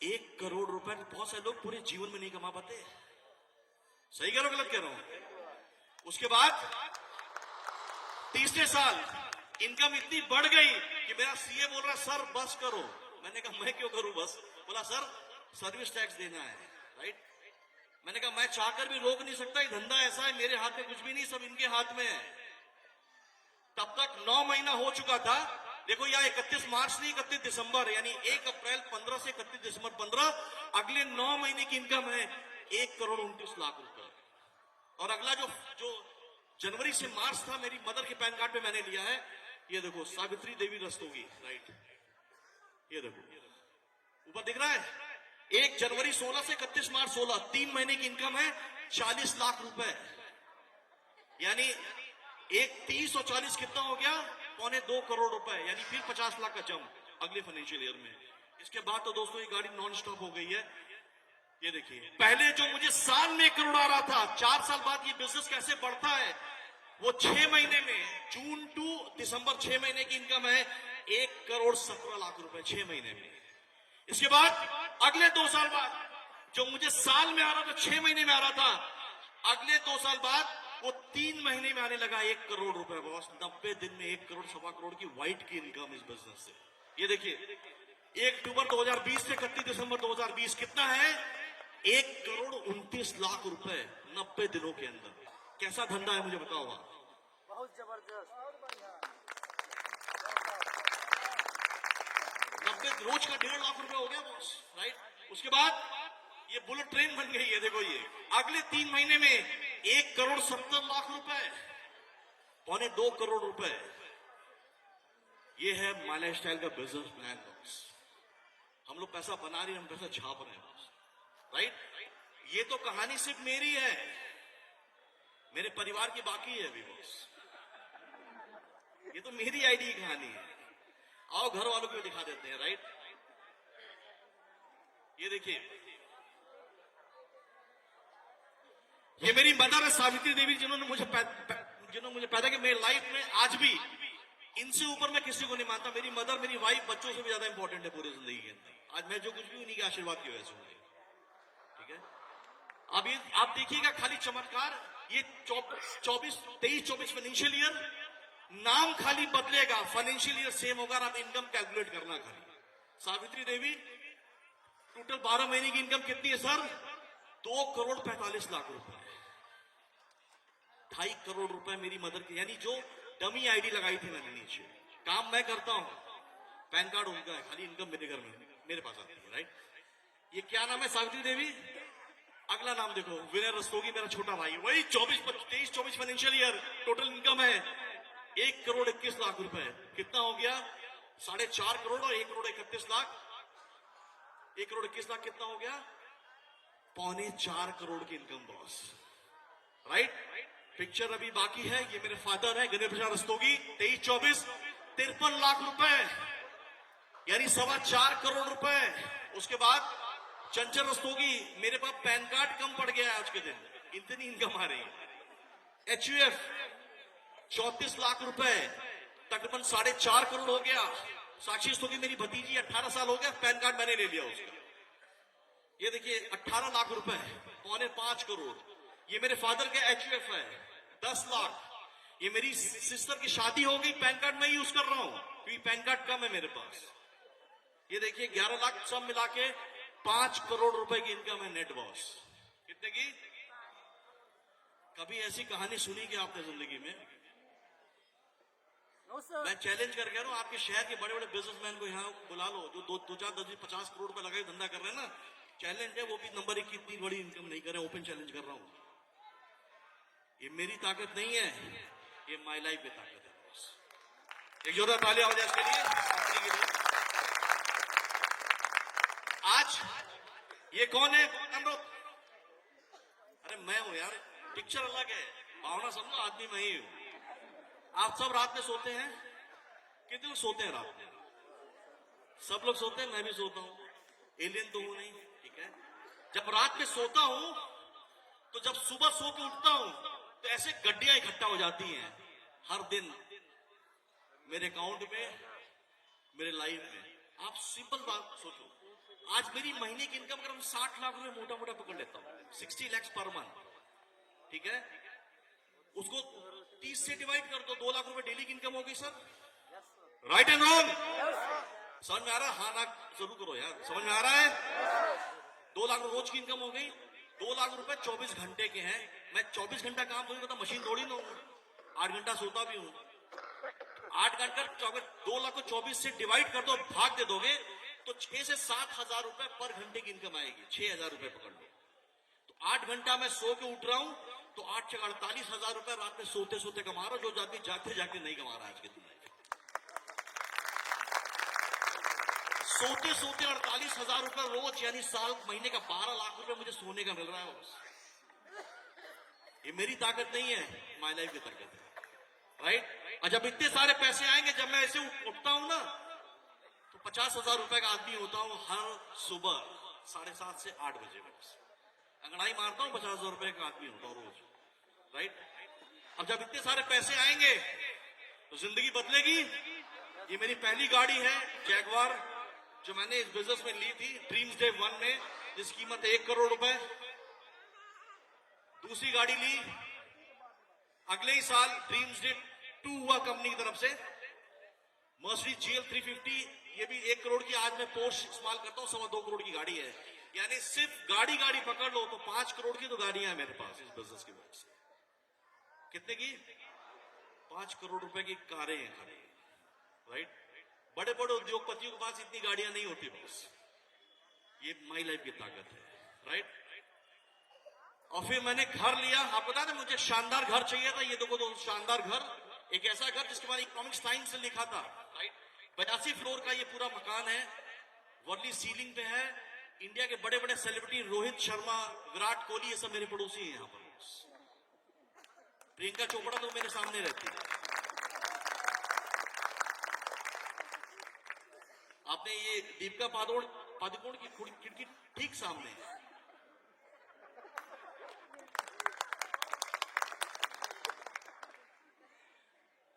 1 करोड़ रुपए। बहुत सारे लोग पूरे जीवन में नहीं कमा पाते। सही कह रहा हूं, गलत कह रहा हूं? उसके बाद तीसरे साल इनकम इतनी बढ़ गई कि मेरा सीए बोल रहा सर बस करो। मैंने कहा मैं क्यों करूं बस? बोला सर सर्विस टैक्स देना है, राइट। मैंने कहा मैं चाहकर भी रोक नहीं सकता, ये धंधा ऐसा है, मेरे हाथ में कुछ भी नहीं, सब इनके हाथ में है। तब तक 9 महीना हो चुका था। देखो यहाँ 31 मार्च नहीं, 31 दिसंबर, यानी 1 अप्रैल 15 से 31 दिसंबर 15, अगले 9 महीने की इनकम है 1,29,00,000 रुपए। और अगला जो जनवरी से मार्च था, मेरी मदर के पैन कार्ड पे मैंने लिया है, ये देखो सावित्री देवी रस्तोगी, राइट। ये देखो ऊपर दिख रहा है, 1 जनवरी 16 से 31 मार्च 16, 3 महीने की इनकम है 40 लाख रुपए। यानी 30 और 40 कितना हो गया? 1.25 करोड़ रुपए, यानी फिर 50 लाख का जंप अगले फाइनेंशियल ईयर में। इसके बाद तो दोस्तों ये गाड़ी नॉन स्टॉप हो गई है। ये देखिए पहले जो मुझे साल में 1 करोड़ आ रहा था, 4 साल बाद ये बिजनेस कैसे बढ़ता है, वो 6 महीने में, जून टू दिसंबर 6 महीने की इनकम है 1,17,00,000 रुपए 6 महीने में। इसके बाद अगले 2 साल बाद जो मुझे साल में आ रहा था, 6 महीने में आ रहा था, अगले 2 साल बाद वो 3 महीने में आने लगा 1 करोड़ रुपए बॉस। 90 दिन में 1 करोड़ 1.25 करोड़ की व्हाइट की इनकम इस बिजनेस से। ये देखिए 1 अक्टूबर 2020 से 31 दिसंबर 2020 कितना है? 1,29,00,000 रुपए 90 दिनों के अंदर। कैसा धंधा है मुझे बताओ आप? बहुत जबरदस्त। 90 रोज का 1.5 लाख रुपए हो गया बॉस, राइट। उसके बाद ये बुलेट ट्रेन बन गई है, देखो ये अगले 3 महीने में 1,70,00,000 रुपए, 1.25 करोड़ रुपए। ये है माय लाइफ स्टाइल का बिजनेस प्लान बॉस। हम लोग पैसा बना रहे हैं, हम पैसा छाप रहे हैं बॉस, राइट। ये तो कहानी सिर्फ मेरी है, मेरे परिवार की बाकी है अभी बॉस। ये तो मेरी आईडी की कहानी है। आओ घर वालों को दिखा देते हैं, राइट। ये देखिए ये मेरी मदर है सावित्री देवी, जिन्होंने मुझे पैदा किया। मेरी लाइफ में आज भी इनसे ऊपर मैं किसी को नहीं मानता। मेरी मदर, मेरी वाइफ बच्चों से भी ज्यादा इंपॉर्टेंट है पूरी जिंदगी के अंदर। आज मैं जो कुछ भी उन्हीं के आशीर्वाद की वजह से हूं, ठीक है। अब ये आप देखिएगा खाली चमत्कार, ये 23-24 फाइनेंशियल ईयर नाम खाली बदलेगा, फाइनेंशियल ईयर सेम होगा। आप इनकम कैलकुलेट करना खाली। सावित्री देवी टोटल 12 महीने की इनकम कितनी है सर? 2,45,00,000 रुपए, 2.5 करोड़ रुपए मेरी मदर की, यानी जो डमी आईडी लगाई थी मैंने नीचे। काम मैं करता हूं, पैन कार्ड उनका है, खाली इनकम मेरे घर में मेरे पास आती है, राइट। ये क्या नाम है? सावित्री देवी। अगला नाम देखो, विनय रस्तोगी, मेरा छोटा भाई, वही 23-24 फाइनेंशियल ईयर टोटल इनकम है 1,21,00,000 रुपए। कितना हो गया? 4.5 करोड़ और 1,31,00,000, 1,21,00,000 कितना हो गया? 3.25 करोड़ की इनकम बॉस, राइट। पिक्चर अभी बाकी है। ये मेरे फादर है गणेश प्रसाद रस्तोगी, 23-24 53 लाख रुपए, यानी 4.25 करोड़ रुपए। उसके बाद चंचल रस्तोगी, मेरे पास पैन कार्ड कम पड़ गया है आज के दिन, इतनी इनकम आ रही है। HUF 34 लाख रुपए, तकरीबन 4.5 करोड़ हो गया। साक्षी स्तोगी मेरी भतीजी, 18 साल हो गया, पैन कार्ड मैंने ले लिया उसका। ये देखिए 18 लाख रुपए, 4.25 करोड़। ये मेरे फादर के HUF है 10 लाख। ये मेरी सिस्टर की शादी हो गई, पैन कार्ड मैं यूज कर रहा हूं क्योंकि पैन कार्ड कम है मेरे पास। ये देखिए 11 लाख सब मिला के 5 करोड़ रुपए की इनकम है नेट बॉस। कितने की? कभी ऐसी कहानी सुनी क्या आपने जिंदगी में? मैं चैलेंज कर कह रहा हूं, आपके शहर के बड़े बड़े बिजनेसमैन को यहाँ बुला लो जो 50 करोड़ रुपए लगा के धंधा कर रहे हैं ना। चैलेंज है, वो भी नंबर 1 की इतनी बड़ी इनकम नहीं कर रहे। ओपन चैलेंज कर रहा हूं। ये मेरी ताकत नहीं है, ये माई लाइफ की ताकत है बॉस। एक जोरदार तालियां हो जाए इसके लिए, कंपनी के लिए। आज ये कौन है? हम लोग, अरे मैं हूं यार, पिक्चर अलग है, भावना समझो, आदमी मैं ही हूं। आप सब रात में सोते हैं? कितने लोग सोते हैं रात में? सब लोग सोते हैं, मैं भी सोता हूं। एलियन तो हूं नहीं, ठीक है। जब रात में सोता हूं तो जब सुबह सो के उठता हूं तो ऐसे गड्डियां इकट्ठा हो जाती हैं हर दिन मेरे अकाउंट में, मेरे लाइफ में। आप सिंपल बात सोचो, आज मेरी महीने की इनकम अगर हम 60 लाख रुपए मोटा मोटा पकड़ लेता हूं, 60 lakhs पर मंथ, ठीक है। उसको 30 से डिवाइड कर दो, 2 लाख रुपए डेली की इनकम होगी सर। Right and wrong? समझ में आ रहा है? हाँ ना जरूर करो यार, समझ में आ रहा है? 2 लाख रोज की इनकम हो गई। 2 लाख रुपए 24 घंटे के हैं। मैं 24 घंटा काम करूंगा तो मशीन थोड़ी ना हूं, 8 घंटा सोता भी हूं। 8 घंटा 2 लाख को 24 से डिवाइड कर दो, भाग दे दोगे तो 6 से 7 हजार रुपए पर घंटे की इनकम आएगी। 6,000 रुपए पकड़ लो तो 8 घंटा मैं सो के उठ रहा हूं तो 8 से 48 हजार रुपए रात में सोते सोते कमा रहा हूं, जो जाती जागते जागते नहीं कमा रहा आज के दिन। सोते सोते 48 हजार रुपए रोज, यानी साल महीने का 12 लाख रुपए मुझे सोने का मिल रहा है बस। ये मेरी ताकत नहीं है, माय लाइफ की ताकत है। राइट? और जब इतने सारे पैसे आएंगे, जब मैं ऐसे उठता हूं ना तो 50 हजार रुपए का आदमी होता हूं हर सुबह 7:30 से 8 बजे बस। अंगड़ाई मारता हूं, 50 हजार रुपए का आदमी होता हूं रोज। राइट? अब जब इतने सारे पैसे आएंगे तो जिंदगी बदलेगी। ये मेरी पहली गाड़ी है जैगवार, जो मैंने इस बिजनेस में ली थी ड्रीम्स डे 1 में, जिसकी कीमत है 1 करोड़ रुपए। दूसरी गाड़ी ली अगले ही साल, ड्रीम्स डे 2 हुआ कंपनी की तरफ से, मर्सिडीज GL 350। ये भी 1 करोड़ की। आज मैं पोर्श इस्तेमाल करता हूं, 2.25 करोड़ की गाड़ी है। यानी सिर्फ गाड़ी पकड़ लो तो 5 करोड़ की तो गाड़ियां हैं मेरे पास इस बिजनेस की वजह से। कितने की? 5 करोड़ रुपए की कारें हैं खाली। राइट? बड़े बड़े उद्योगपतियों के पास इतनी गाड़ियां नहीं होती बॉस। ये माई लाइफ की ताकत है। राइट? और फिर मैंने घर लिया। आपको पता है मुझे शानदार घर चाहिए था। ये देखो, तो शानदार घर, एक ऐसा घर जिसके बारे में इकोनॉमिक्स टाइम्स से लिखा था। राइट? 82 फ्लोर का ये पूरा मकान है, वर्ली सीलिंग पे है। इंडिया के बड़े बड़े सेलिब्रिटी रोहित शर्मा, विराट कोहली, ये सब मेरे पड़ोसी हैं यहाँ पर। प्रियंका चोपड़ा तो मेरे सामने रहती है। आपने ये दीपिका पादुकोण की खिड़की ठीक सामने है।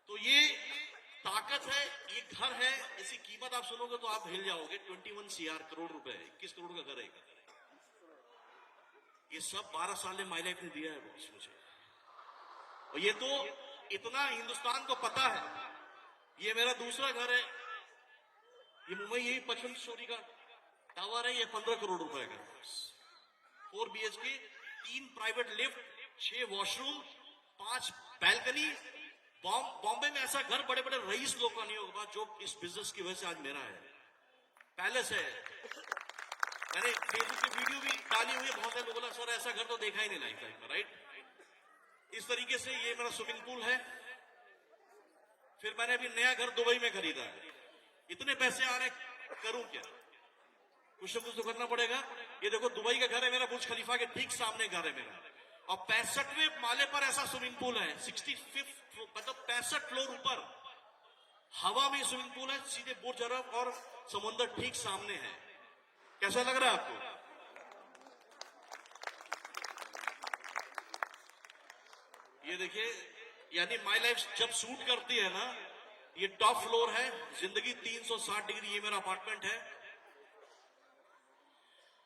तो ये ताकत है, ये घर है। इसकी कीमत आप सुनोगे तो आप हिल जाओगे। 21 करोड़ रुपए, 21 करोड़ का घर है। ये सब 12 साल में माई लाइफ ने दिया है बॉस मुझे। और ये तो इतना हिंदुस्तान को पता है। ये मेरा दूसरा घर है, ये मुंबई, यही 55 स्टोरी का टावर है। ये 15 करोड़ रुपए का, 4 BHK, 3 private lift, 6 washroom, 5 balcony. Bombay में ऐसा घर बड़े बड़े रईस लोग का नहीं होगा जो इस बिजनेस की वजह से आज मेरा है। पैलेस है। मैंने फेसबुक की वीडियो भी डाली हुई है। बहुत सारे लोगों ने सर ऐसा घर तो देखा ही नहीं लाइफ में। राइट? इस तरीके से ये मेरा स्विमिंग पूल है। फिर मैंने अभी नया घर दुबई में खरीदा है। इतने पैसे आ रहे, करूं क्या? कुछ ना कुछ तो करना पड़ेगा। ये देखो दुबई का घर है मेरा, बुर्ज खलीफा के ठीक सामने घर है मेरा। और 65वें माले पर ऐसा स्विमिंग पूल है, 65th मतलब 65 फ्लोर ऊपर हवा में स्विमिंग पूल है। सीधे बुर्ज अरब और समुद्र ठीक सामने है। कैसा लग रहा है आपको? ये देखिए, यानी माई लाइफ जब शूट करती है ना ये टॉप फ्लोर है, जिंदगी 360 डिग्री, ये मेरा अपार्टमेंट है।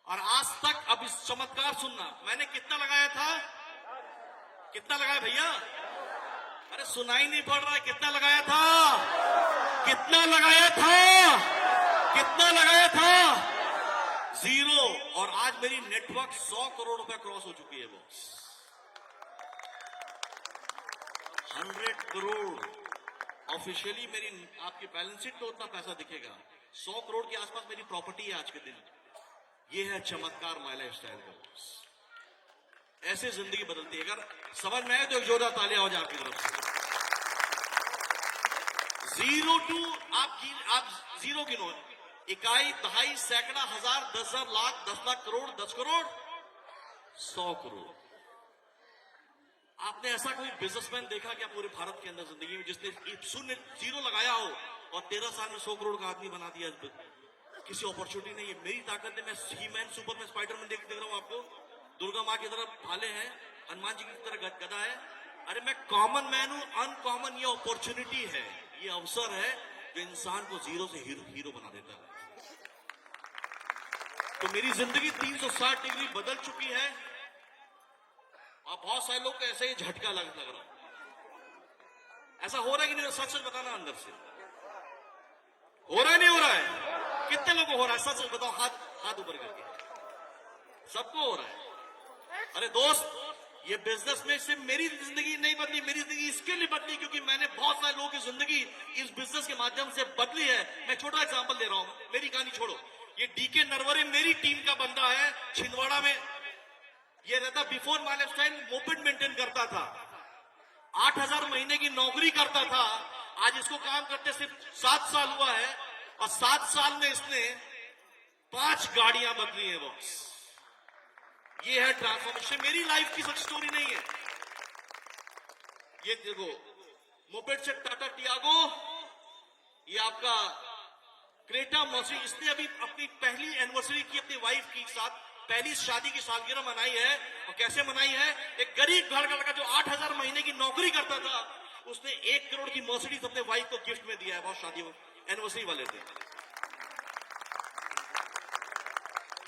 और आज तक, अब इस चमत्कार सुनना, मैंने कितना लगाया था, कितना लगाया भैया? अरे सुनाई नहीं पड़ रहा है, कितना लगाया था, कितना लगाया था, कितना लगाया था? 0। और आज मेरी नेटवर्क 100 करोड़ रुपए क्रॉस हो चुकी है बॉस। 100 करोड़ ऑफिशियली मेरी, आपकी बैलेंस शीट पे उतना पैसा दिखेगा। 100 करोड़ के आसपास मेरी प्रॉपर्टी है आज के दिन। ये है चमत्कार माय लाइफ स्टाइल का बॉस। ऐसे जिंदगी बदलती है। अगर समझ में आए तो एक जोरदार तालियां हो जाए आपकी तरफ से। 0 to आप 0 गिनो, इकाई, दहाई, सैकड़ा, हजार, 10,000, लाख, 10 लाख, करोड़, 10 करोड़, 100 करोड़। आपने ऐसा कोई बिजनेसमैन देखा क्या पूरे भारत के अंदर जिंदगी में जिसने शून्य 0 लगाया हो और 13 साल में 100 करोड़ का आदमी बना दिया? किसी अपॉर्चुनिटी नहीं है। मेरी ताकत है, मैं ही मैन, सुपरमैन, स्पाइडरमैन देख रहा हूं आपको। दुर्गा माँ की तरफ भाले हैं, हनुमान जी की तरह गदा है। अरे मैं कॉमन मैन हूं, अनकॉमन। ये अपॉर्चुनिटी है, ये अवसर है जो इंसान को 0 से हीरो बना देता है। तो मेरी जिंदगी 360 डिग्री बदल चुकी है और बहुत सारे लोग को ऐसे ही झटका लग रहा। ऐसा हो रहा है कि नहीं? सच सच बताना, अंदर से हो रहा है नहीं हो रहा है? कितने लोगों को हो रहा है? सच सच बताओ, हाथ ऊपर करके। सबको हो रहा है। अरे दोस्त, ये बिजनेस में सिर्फ मेरी जिंदगी नहीं बदली, मेरी जिंदगी इसके लिए बदली क्योंकि मैंने बहुत सारे लोगों की जिंदगी इस बिजनेस के माध्यम से बदली है। मैं छोटा एग्जांपल दे रहा हूं, मेरी कहानी छोड़ो। ये डीके नरवरे मेरी टीम का बंदा है, छिंदवाड़ा में ये रहता। Before my life style moped maintain करता था, 8,000 महीने की नौकरी करता था। आज इसको काम करते सिर्फ 7 साल हुआ है और 7 साल में इसने 5 गाड़ियां बदली है बॉस। ये है ट्रांसफॉर्मेशन। मेरी लाइफ की सच स्टोरी नहीं है। ये देखो, मोपेड से टाटा टियागो, ये आपका क्रेटा मर्सी। इसने अभी अपनी पहली एनिवर्सरी की अपनी वाइफ के साथ, पहली शादी की सालगिरह मनाई है। और कैसे मनाई है? एक गरीब घर का लड़का जो 8,000 महीने की नौकरी करता था, उसने 1 करोड़ की मर्सिडीज अपने वाइफ को गिफ्ट में दिया है। बहुत शादी एनिवर्सरी वाले थे।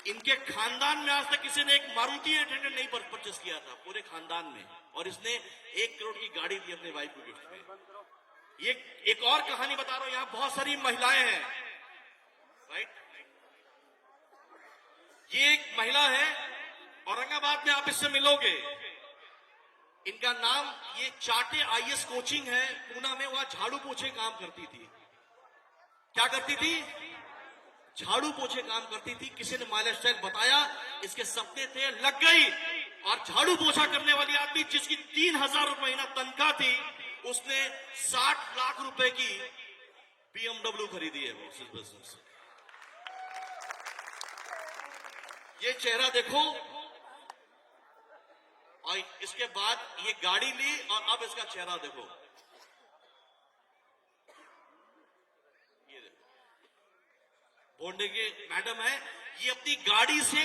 इनके खानदान में आज तक किसी ने एक मारुति 800 नहीं परचेस किया था, पूरे खानदान में। और इसने 1 करोड़ की गाड़ी दी अपने वाइफ को गिफ्ट में। ये एक और कहानी बता रहा हूं, यहां बहुत सारी महिलाएं हैं, राइट? ये एक महिला है, औरंगाबाद में आप इससे मिलोगे। इनका नाम, ये चाटे IAS कोचिंग है पूना में, वहां झाड़ू पोछे काम करती थी। क्या करती थी? झाड़ू पोछे काम करती थी। किसी ने माय लाइफ स्टाइल बताया, इसके सपने थे, लग गई। और झाड़ू पोछा करने वाली आदमी जिसकी 3,000 रुपए महीना तनख्वाह थी, उसने 60 लाख रुपए की BMW खरीदी है वो इस बिजनेस से। ये चेहरा देखो, और इसके बाद ये गाड़ी ली, और अब इसका चेहरा देखो। ये देखो, बोंडे के मैडम है। ये अपनी गाड़ी से,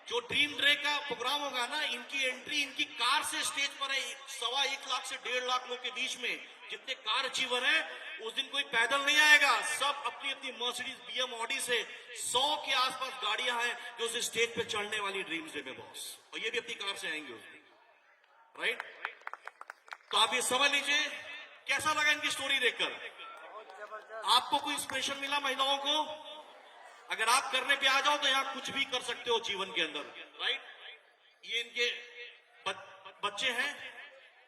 जो ड्रीम डे का प्रोग्राम होगा ना, इनकी एंट्री इनकी कार से स्टेज पर है। 1.25 लाख से 1.5 लाख लोग के बीच में जितने कार अचीवर है, उस दिन कोई पैदल नहीं आएगा। सब अपनी अपनी मर्सिडीज, BM, ऑडी से 100 के आसपास गाड़ियां हैं जो उस स्टेज पे चढ़ने वाली ड्रीम्स डे में बॉस। और ये भी अपनी कार से आएंगे उस दिन, राइट? तो आप ये समझ लीजिए कैसा लगा इनकी स्टोरी देखकर। आपको कोई इंस्पिरेशन मिला महिलाओं को? अगर आप करने पे आ जाओ तो यहां कुछ भी कर सकते हो जीवन के अंदर, राइट? ये इनके बच्चे हैं,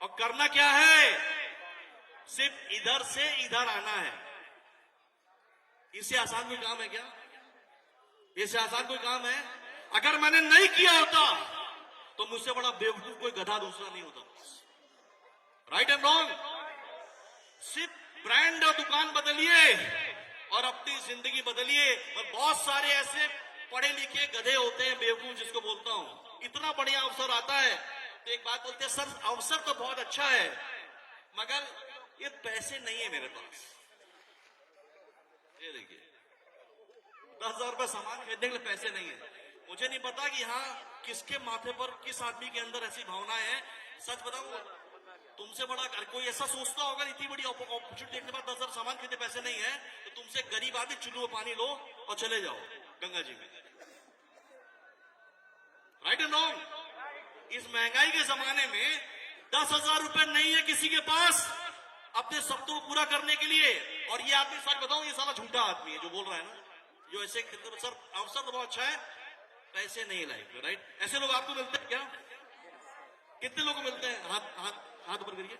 और करना क्या है? सिर्फ इधर से इधर आना है। इससे आसान कोई काम है क्या? इससे आसान कोई काम है? अगर मैंने नहीं किया होता तो मुझसे बड़ा बेवकूफ कोई गधा दूसरा नहीं होता। Right and wrong? सिर्फ ब्रांड और दुकान बदलिए और अपनी जिंदगी बदलिए। और बहुत सारे ऐसे पढ़े लिखे गधे होते हैं, बेवकूफ जिसको बोलता हूं। इतना बढ़िया अवसर आता है तो एक बात बोलते हैं, सर अवसर तो बहुत अच्छा है मगर ये पैसे नहीं है मेरे पास। ये देखिए, 10,000 रुपए सामान खरीदने के लिए पैसे नहीं है। मुझे नहीं पता कि यहाँ किसके माथे पर, किस आदमी के अंदर ऐसी भावनाएं हैं। सच बताऊं तुमसे बड़ा अगर कोई ऐसा सोचता होगा इतनी बड़ी अपॉर्चुनिटी देखने के बाद 10,000 सामान खरीदने पैसे नहीं है, तो तुमसे गरीब आदमी चुल्लू में पानी लो और चले जाओ गंगा जी में। Right and wrong? इस महंगाई के जमाने में 10,000 रुपए नहीं है किसी के पास अपने सपनों को पूरा करने के लिए। और ये आदमी, सच बताऊं, ये साला झूठा आदमी है जो बोल रहा है ना, जो ऐसे सर अवसर तो बहुत अच्छा है, पैसे नहीं लाइफ में। राइट? ऐसे लोग आपको मिलते हैं क्या? कितने लोग मिलते हैं? हाथ ऊपर करिए।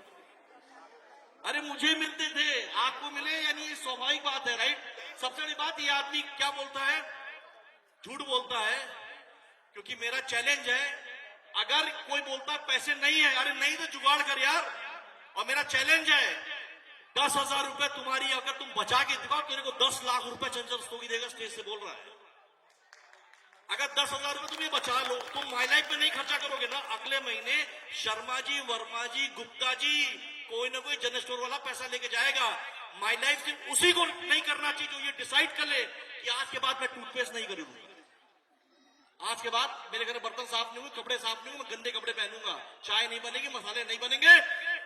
अरे मुझे मिलते थे, आपको मिले, यानी ये स्वाभाविक बात है। राइट? सबसे बड़ी बात, ये आदमी क्या बोलता है? झूठ बोलता है। क्योंकि मेरा चैलेंज है, अगर कोई बोलता पैसे नहीं है, अरे नहीं तो जुगाड़ कर यार। और मेरा चैलेंज है, 10,000 रुपए तुम्हारी अगर तुम बचा के दिखाओ, तेरे को 10 लाख रुपए चंचल रस्तोगी देगा। स्टेज से बोल रहा है। अगर 10,000 रुपए तुम ये बचा लो, तुम माई लाइफ में नहीं खर्चा करोगे ना, अगले महीने शर्मा जी, वर्मा जी, गुप्ता जी, कोई ना कोई जनरल स्टोर वाला पैसा लेके जाएगा। माई लाइफ से उसी को नहीं करना चाहिए जो ये डिसाइड कर ले कि आज के बाद मैं टूथपेस्ट नहीं खरीदूंगा, आज के बाद मेरे घर में बर्तन साफ नहीं होंगे, कपड़े साफ नहीं होंगे, मैं गंदे कपड़े पहनूंगा, चाय नहीं बनेगी, मसाले नहीं बनेंगे।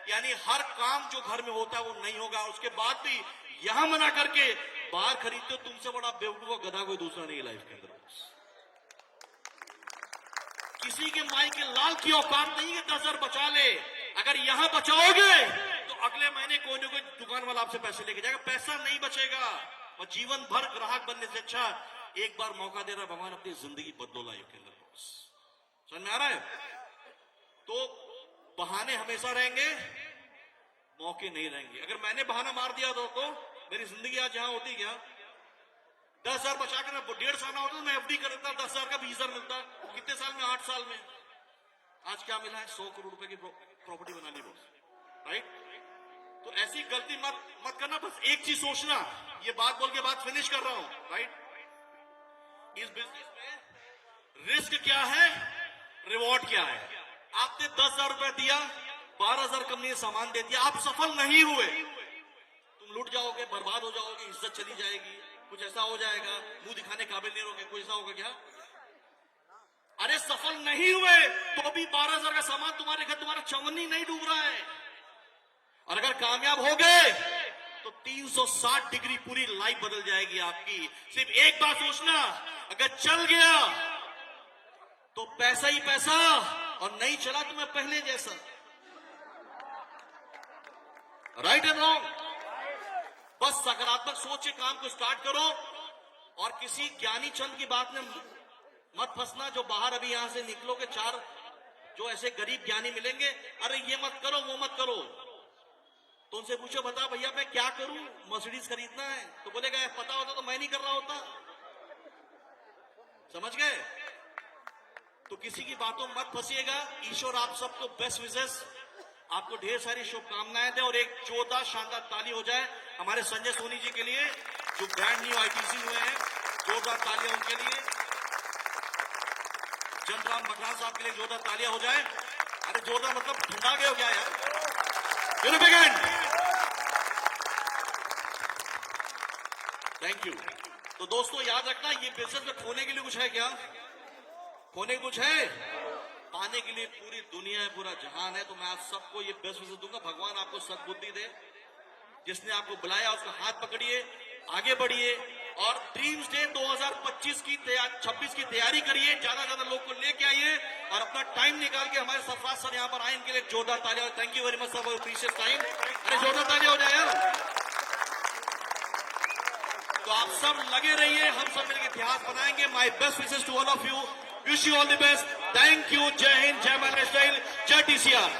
यानी हर काम जो घर में होता है वो नहीं होगा। उसके बाद भी यहां मना करके बाहर खरीदते हो, तुमसे बड़ा बेवकूफ गधा कोई दूसरा नहीं है लाइफ के अंदर। किसी के माई के लाल की औकात नहीं है 10,000 बचा ले। अगर यहां बचाओगे तो अगले महीने कोई ना कोई दुकान वाला आपसे पैसे लेके जाएगा, पैसा नहीं बचेगा। और जीवन भर ग्राहक बनने से अच्छा एक बार मौका दे रहा भगवान, अपनी जिंदगी बदलो लाइफ के अंदर। समझ में आ रहा है? तो बहाने हमेशा रहेंगे, मौके नहीं रहेंगे। अगर मैंने बहाना मार दिया तो मेरी जिंदगी आज यहां होती क्या? 10,000 बचा के मैं 1.5 साल होता तो मैं एफडी कर देता, 10,000 का 20,000 मिलता। कितने साल में? 8 साल में। आज क्या मिला है? 100 करोड़ रुपए की प्रॉपर्टी बना ली बॉस। राइट? तो ऐसी गलती मत करना। बस एक चीज सोचना, ये बात बोल के बात फिनिश कर रहा हूं। राइट? इस बिजनेस में रिस्क क्या है, रिवॉर्ड क्या है? आपने 10,000 रुपए दिया, 12,000 कंपनी ने सामान दे दिया, आप सफल नहीं हुए, तुम लुट जाओगे, बर्बाद हो जाओगे, इज्जत चली जाएगी, कुछ ऐसा हो जाएगा, मुंह दिखाने काबिल नहीं रहोगे, कुछ ऐसा होगा क्या? अरे सफल नहीं हुए तो भी 12,000 का सामान तुम्हारे घर, तुम्हारा चवन्नी नहीं डूब रहा है। और अगर कामयाब हो गए तो 360 डिग्री पूरी लाइफ बदल जाएगी आपकी। सिर्फ एक बात सोचना, अगर चल गया तो पैसा ही पैसा, और नहीं चला तो मैं पहले जैसा। Right and wrong? बस सकारात्मक सोच के काम को स्टार्ट करो। और किसी ज्ञानी चंद की बात में मत फंसना, जो बाहर अभी यहां से निकलोगे, 4 जो ऐसे गरीब ज्ञानी मिलेंगे, अरे ये मत करो, वो मत करो, तो उनसे पूछो, बता भैया मैं क्या करूं, मर्सिडीज खरीदना है, तो बोलेगा पता होता तो मैं नहीं कर रहा होता। समझ गए? तो किसी की बातों में मत फंसिएगा। ईश्वर आप सबको बेस्ट विशेस, आपको ढेर सारी शुभकामनाएं दे। और एक जोरदार शानदार ताली हो जाए हमारे संजय सोनी जी के लिए, जो ब्रांड न्यू आईटीसी हुए हैं। जोरदार तालियां उनके लिए। चंद्रराम बघेल साहब के लिए जोरदार तालियां हो जाए। अरे जोरदार मतलब ठंडा गए हो क्या यार? Thank you. तो दोस्तों याद रखना, ये बिजनेस में खोने के लिए कुछ है क्या? खोने कुछ है? पाने के लिए पूरी दुनिया है, पूरा जहान है। तो मैं आप सबको ये बेस्ट विशेस दूंगा, भगवान आपको सद्बुद्धि दे। जिसने आपको बुलाया उसका हाथ पकड़िए, आगे बढ़िए और ड्रीम्स डे 2025 की 26 की तैयारी करिए। ज्यादा ज्यादा लोग को लेके आइए और अपना टाइम निकाल के हमारे सरफराज सर यहाँ पर आए, इनके लिए जोरदार तालियां। Thank you very much for precious time. अरे जोरदार तालियां हो जाए यार। तो आप सब लगे रहिए, हम सब मिलकर इतिहास बनाएंगे। My best wishes to all of you, wish you all the best. Thank you. जय हिंद, जय महाराष्ट्र, जय टीसीआर।